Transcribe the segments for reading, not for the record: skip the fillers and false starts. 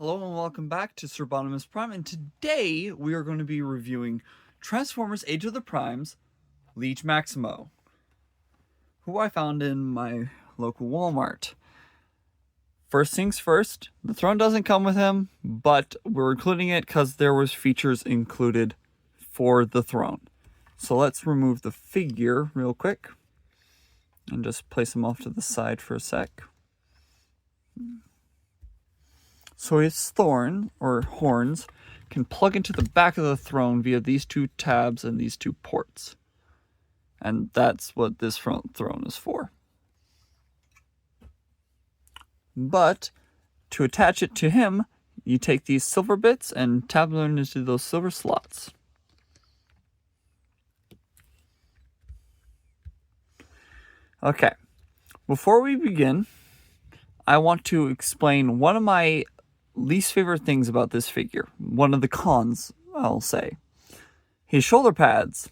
Hello and welcome back to Sir Bonimus Prime, and today we are going to be reviewing Transformers Age of the Primes, Leige Maximo, who I found in my local Walmart. First things first, the throne doesn't come with him, but we're including it because there was features included for the throne. So let's remove the figure real quick and just place him off to the side for a sec. So his horns can plug into the back of the throne via these two tabs and these two ports. And that's what this front throne is for. But to attach it to him, you take these silver bits and tab them into those silver slots. Okay, before we begin, I want to explain one of my least favorite things about this figure. One of the cons, I'll say. His shoulder pads,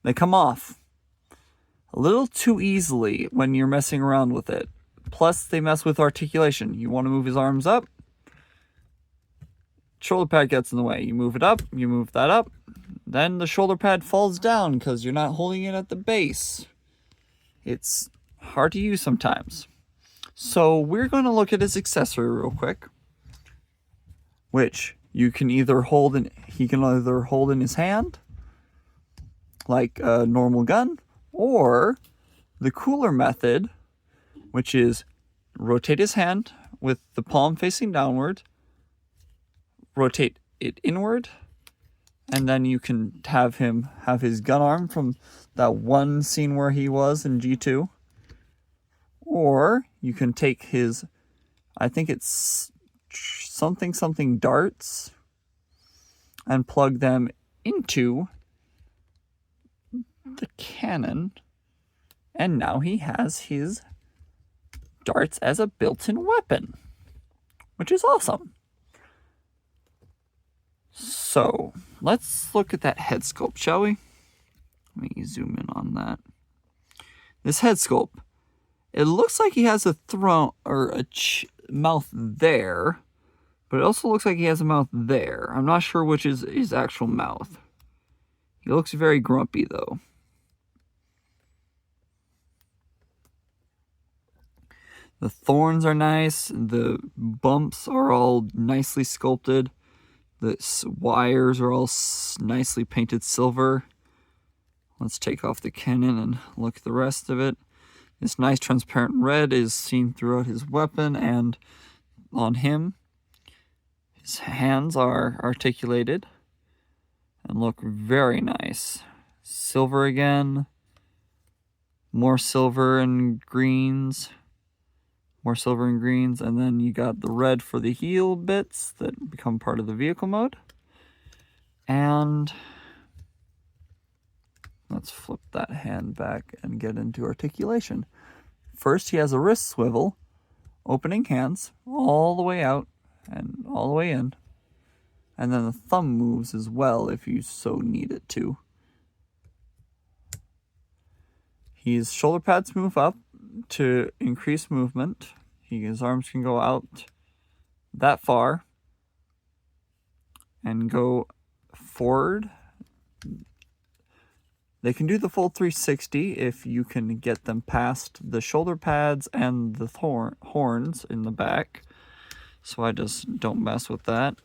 they come off a little too easily when you're messing around with it. Plus, they mess with articulation. You want to move his arms up, shoulder pad gets in the way. You move it up, you move that up, then the shoulder pad falls down because you're not holding it at the base. It's hard to use sometimes. So we're going to look at his accessory real quick, which you can either hold he can either hold in his hand, like a normal gun, or the cooler method, which is rotate his hand with the palm facing downward, rotate it inward, and then you can have him have his gun arm from that one scene where he was in G2. Or you can take his, I think it's something darts, and plug them into the cannon. And now he has his darts as a built-in weapon, which is awesome. So let's look at that head sculpt, shall we? Let me zoom in on that. This head sculpt, it looks like he has a throne or a mouth there, but it also looks like he has a mouth there. I'm not sure which is his actual mouth. He looks very grumpy though. The thorns are nice. The bumps are all nicely sculpted. The wires are all nicely painted silver. Let's take off the cannon and look at the rest of it. This nice transparent red is seen throughout his weapon and on him. His hands are articulated and look very nice. Silver again. More silver and greens. More silver and greens. And then you got the red for the heel bits that become part of the vehicle mode. And let's flip that hand back and get into articulation. First, he has a wrist swivel, opening hands all the way out and all the way in. And then the thumb moves as well if you so need it to. His shoulder pads move up to increase movement. His arms can go out that far and go forward. They can do the full 360 if you can get them past the shoulder pads and the horns in the back. So I just don't mess with that.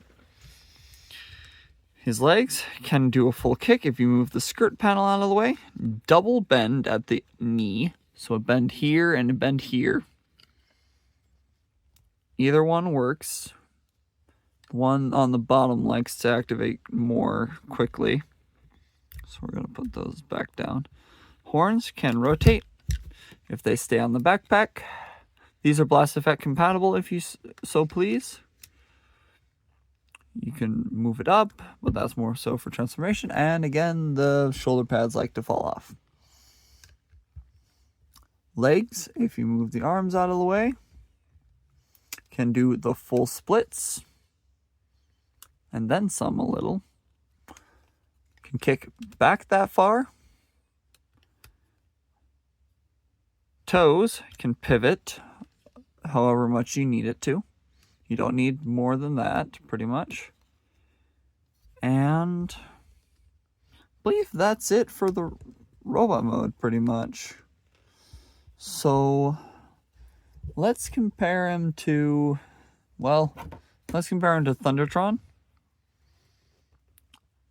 His legs can do a full kick if you move the skirt panel out of the way. Double bend at the knee. So a bend here and a bend here. Either one works. One on the bottom likes to activate more quickly. So we're going to put those back down. Horns can rotate if they stay on the backpack. These are blast effect compatible if you so please. You can move it up, but that's more so for transformation. And again, the shoulder pads like to fall off. Legs, if you move the arms out of the way, can do the full splits. And then some a little. Can kick back that far. Toes can pivot however much you need it to. You don't need more than that, pretty much. And I believe that's it for the robot mode, pretty much. So let's compare him to, well, let's compare him to Thundertron.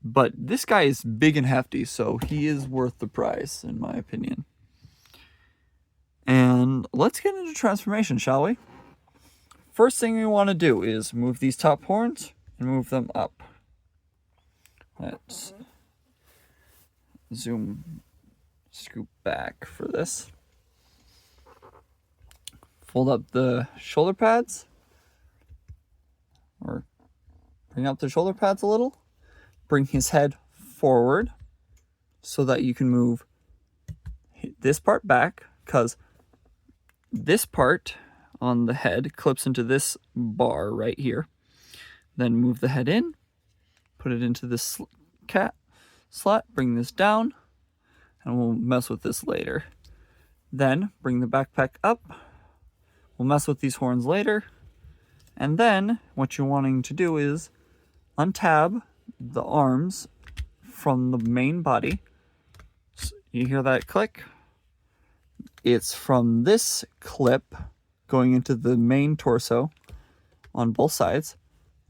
But this guy is big and hefty, so he is worth the price, in my opinion. And let's get into transformation, shall we? First thing we want to do is move these top horns and move them up. Let's scoop back for this. Fold up the shoulder pads, or bring up the shoulder pads a little. Bring his head forward so that you can move this part back, because this part on the head clips into this bar right here. Then move the head in, put it into this cat slot, bring this down, and we'll mess with this later. Then bring the backpack up. We'll mess with these horns later. And then what you're wanting to do is untab the arms from the main body. So you hear that click? It's from this clip going into the main torso on both sides.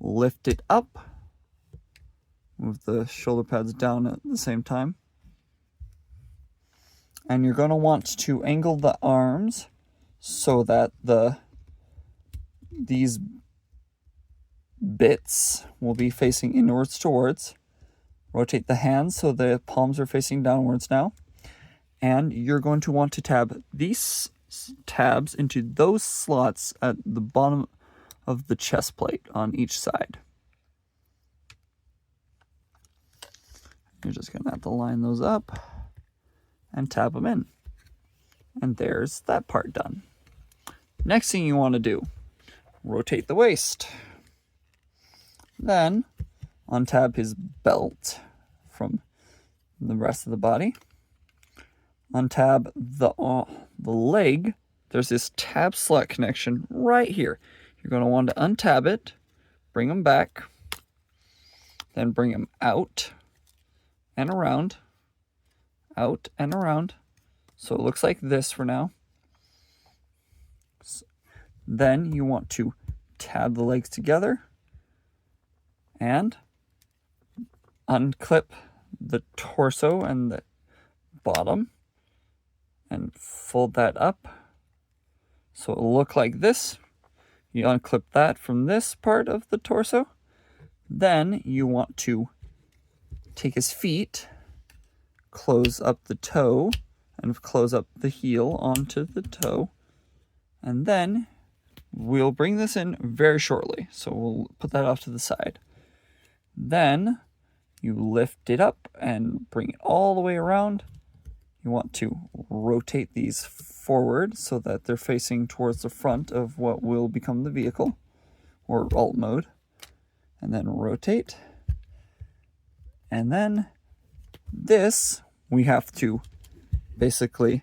Lift it up. Move the shoulder pads down at the same time. And you're going to want to angle the arms so that these bits will be facing inwards towards. Rotate the hands so the palms are facing downwards now. And you're going to want to tab these tabs into those slots at the bottom of the chest plate on each side. You're just going to have to line those up and tab them in. And there's that part done. Next thing you want to do, rotate the waist. Then untab his belt from the rest of the body. Untab the leg. There's this tab slot connection right here. You're going to want to untab it, bring them back, then bring them out and around, out and around. So it looks like this for now. Then you want to tab the legs together and unclip the torso and the bottom and fold that up so it'll look like this. You unclip that from this part of the torso. Then you want to take his feet, close up the toe, and close up the heel onto the toe. And then we'll bring this in very shortly, so we'll put that off to the side. Then you lift it up and bring it all the way around. You want to rotate these forward so that they're facing towards the front of what will become the vehicle, or alt mode. And then rotate. And then this, we have to basically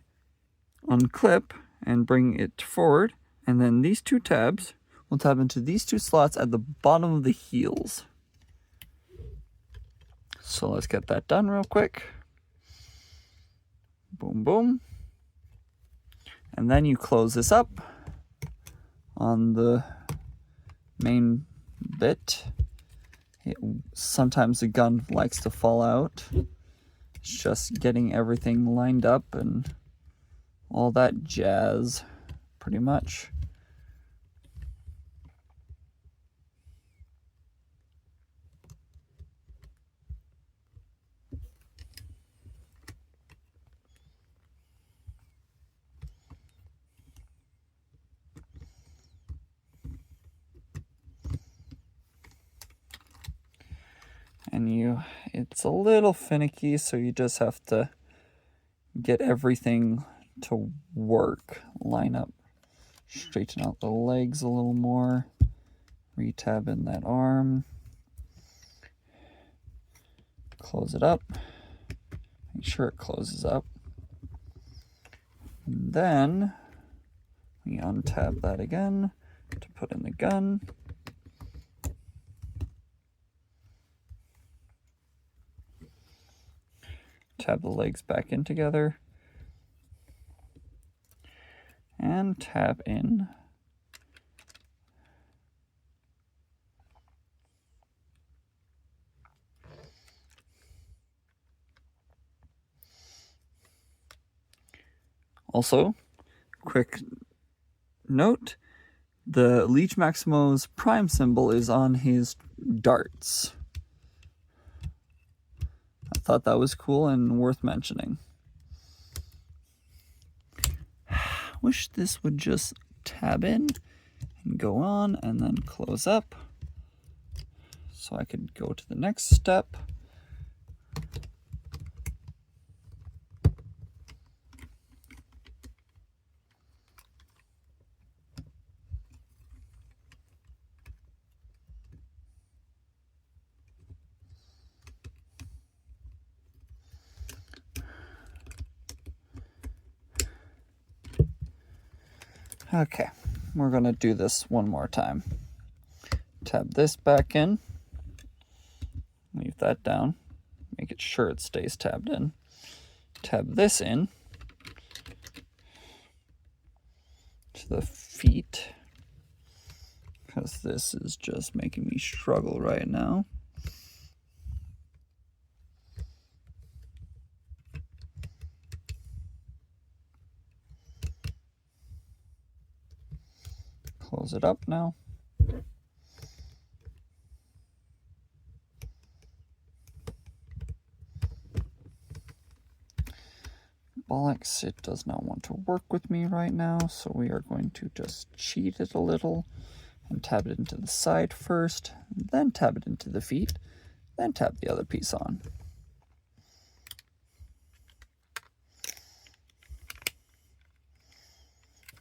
unclip and bring it forward. And then these two tabs will tab into these two slots at the bottom of the heels. So let's get that done real quick. Boom, boom. And then you close this up on the main bit. Sometimes the gun likes to fall out. It's just getting everything lined up and all that jazz, pretty much. And it's a little finicky, so you just have to get everything to work, line up, straighten out the legs a little more, retab in that arm, close it up, make sure it closes up. And then we untab that again to put in the gun. tab the legs back in together. And tab in also, quick note, the Leige Maximo's prime symbol is on his darts. I thought that was cool and worth mentioning. Wish this would just tab in and go on and then close up so I could go to the next step. Okay, we're going to do this one more time. Tab this back in, leave that down, make it sure it stays tabbed in. Tab this in to the feet, because this is just making me struggle right now. Close it up now. Bollocks, it does not want to work with me right now, so we are going to just cheat it a little and tab it into the side first, then tab it into the feet, then tab the other piece on.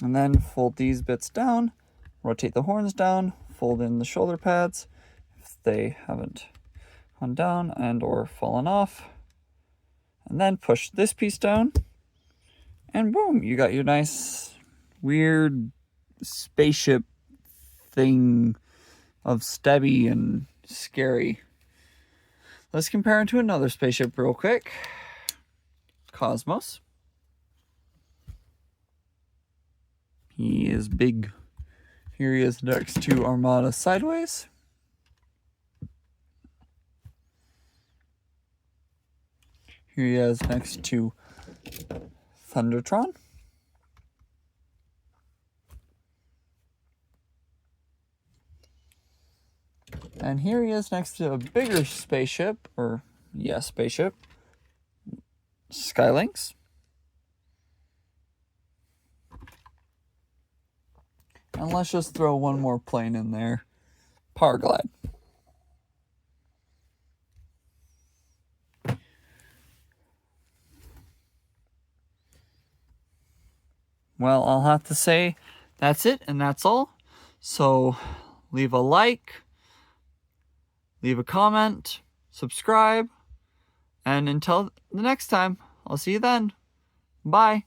And then fold these bits down, rotate the horns down, fold in the shoulder pads if they haven't gone down and or fallen off, and then push this piece down, and boom, you got your nice weird spaceship thing of stabby and scary. Let's compare it to another spaceship real quick. Cosmos. He is big. Here he is next to Armada sideways. Here he is next to Thundertron. And here he is next to a bigger spaceship, or yeah, spaceship, Skylynx. And let's just throw one more plane in there, Powerglide. Well, I'll have to say that's it and that's all. So leave a like, leave a comment, subscribe, and until the next time, I'll see you then. Bye.